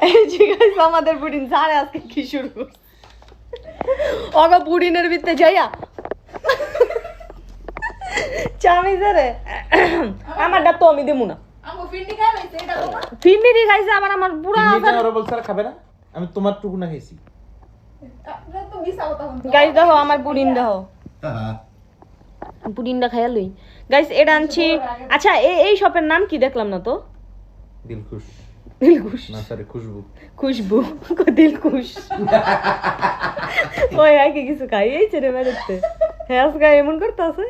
এই যে গাইস আমাদের পুডিং সারে আজকে কি শুরু করছে ওগো পুডিনের ভিতরে যাইয়া চামি ধরে আমারটা তো আমি দেবো না আমগো ফিন্ডি খাই লাইছে এটা বাবা ফিন্ডি খাইছে আবার আমার পুরো ওরা বলছে আর খাবে না আমি তোমার টুকু না খাইছি আপনারা তো মিস আউট হন গাইস দেখো আমার পুডিং দেখো পুডিংটা খাইয়া লই গাইস এটা আনছি আচ্ছা এই শপের নাম কি দেখলাম না তো দিলখুশ দিলখুশ না সরি খুশবু খুশবু দিলখুশ ওই আগে কিছু খাই এই ছেড়ে বেড়াতে হ্যাঁ আজকে এমন করতে আছে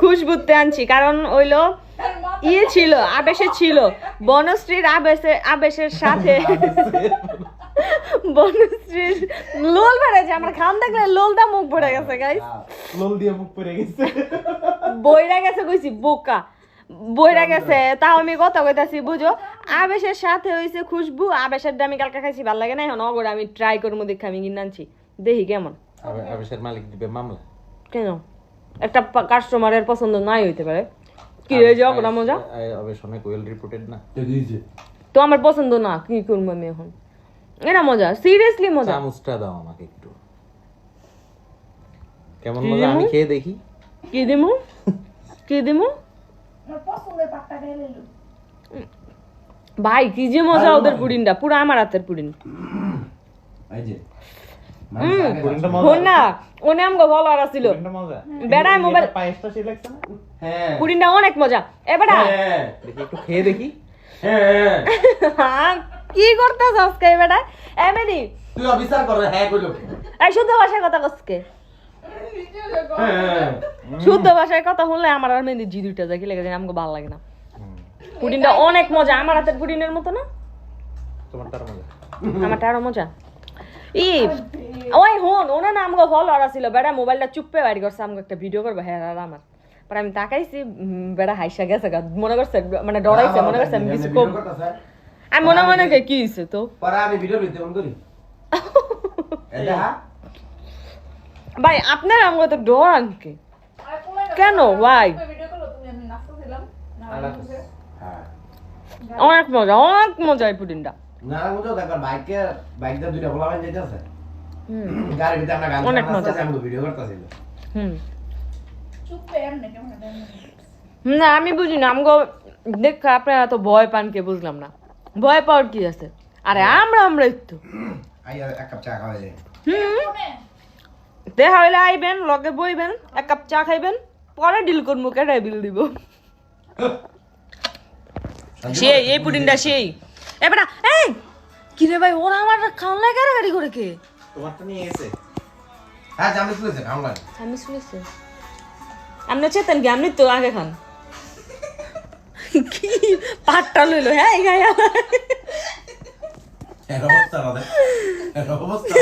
খুশবুতে আনছি কারণ ওইলো ইয়ে ছিল আবেশে ছিল বনশ্রীর আবেশের সাথে বনশ্রীর লোল বেড়ে যে আমার খান দেখলে লোলটা মুখ পড়ে গেছে গাইস লোল দিয়ে মুখ পড়ে গেছে বইরা গেছে কইছি বোকা বইরা গেছে তাও আমি কথা কইতাছি বুঝো আবেশের সাথে হইছে খুশবু আবেশের আমি কালকে খাইছি ভালো লাগে না এখন অগর আমি ট্রাই করবো দেখে আমি কিনে আনছি দেখি কেমন আবেশের মালিক দিবে মামলা কেন একটা কাস্টমারের পছন্দ নাই হইতে পারে কি হয়ে যাও না মজা আবেশ অনেক ওয়েল রিপোর্টেড না তো আমার পছন্দ না কি করবো আমি এখন এটা মজা সিরিয়াসলি মজা চামচটা দাও আমাকে একটু কেমন মজা আমি খেয়ে দেখি কি দিমু কি দিমু আমার পছন্দের পাট্টা খাই লাইলো ভাই কি যে মজা ওদের পুডিংটা পুরো আমার হাতের পুডিং এই যে পুডিংটা মজা হন না ওনে আমগো ভালো আর ছিল পুডিংটা মজা বেড়ায় মোবাইল পায়েসটা সেই লাগছে না হ্যাঁ পুডিংটা অনেক মজা এ বেটা হ্যাঁ দেখি একটু খেয়ে দেখি হ্যাঁ কি করতেছ আজকে বেটা এ মেদি তুই অবিচার কর হ্যাঁ কইলো এই শুদ্ধ ভাষায় কথা কসকে হ্যাঁ শুদ্ধ ভাষায় কথা শুনলে আমার আর মেদি জি দুইটা যায় কি লাগে জানি আমাকে ভালো লাগে না পুডিংটা অনেক মজা আমার হাতের পুডিংয়ের মতো না তোমার তার মজা আমারটা আরো মজা ই ওই হন ওনা না আমগো ফল আর ছিল বেড়া মোবাইলটা চুপে বাইরে করছে আমগো একটা ভিডিও করবে হ্যাঁ আর আমার পরে আমি তাকাইছি বেড়া হাইসা গেছে মনে করছে মানে ডরাইছে মনে করছে আমি কিছু কম আমি মনে মনে কি হইছে তো পরে আমি ভিডিও নিতে ফোন করি এটা ভাই আপনার আমগো তো ডরান কি কেন ওয়াই ভিডিও করলো তুমি আমি নাস্তা দিলাম না হ্যাঁ অনেক মজা এই পুডিংটা না বুঝো দেখো বাইকে দুইটা বলাবেন যাইতেছে গাড়ির ভিতরে আমরা গান অনেক মজা। করতেছি আমি ভিডিও করতেছি হুম চুপে এমনি কেমন না আমি বুঝি না আমগো দেখ আপনারা তো ভয় পান কে বুঝলাম না ভয় পাওয়ার কি আছে আরে আমরা একটু আইয়া এক কাপ চা খাওয়া যায় দেখা হইলে আইবেন লগে বইবেন এক কাপ চা খাইবেন পরে ডিল করবো কেটাই বিল দিব সেই এই পুডিংটা সেই এবারে এই কি রে ভাই ওরা আমার খাওয়ান লাগে গাড়ি করে কে তোমারটা নিয়ে এসে হ্যাঁ জামিস করেছে আমরা আমি শুনেছি আপনি চেতেন কি আপনি তো আগে খান কি পাটটা লইলো হ্যাঁ গায়া এর অবস্থা আমাদের এর অবস্থা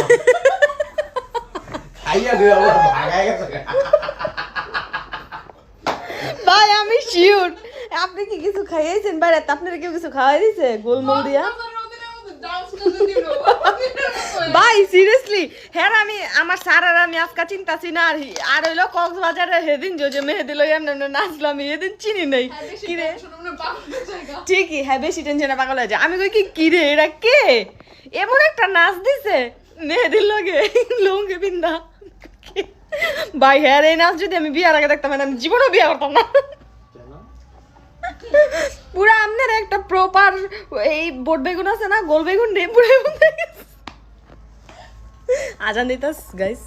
আইয়া গো আমরা ভাগায় গেছে ভাই আমি শিওর আপনি কি কিছু খাইয়েছেন বাইরে আপনারা কেউ কিছু খাওয়াই দিছে গোলমল দিয়া ভাই সিরিয়াসলি হ্যাঁ আমি আমার স্যার আর আমি আজকা চিন্তাছি না আর হইলো কক্সবাজারে সেদিন যে মেহেদি লই এমনি নাচলাম এদিন চিনি নাই কিরে ঠিকই হ্যাঁ বেশি টেনশনে পাগল হয়ে যায় আমি কই কিরে এরা কে এমন একটা নাচ দিছে মেহেদির লগে লুঙ্গি বিন্দা ভাই হ্যাঁ এই নাচ যদি আমি বিয়ার আগে দেখতাম আমি জীবনও বিয়ে করতাম না পুরা আপনার একটা প্রপার এই বোট বেগুন আছে না গোল বেগুন রে পুরো আজান দিতাস গাইস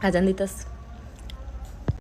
আজান দিতাস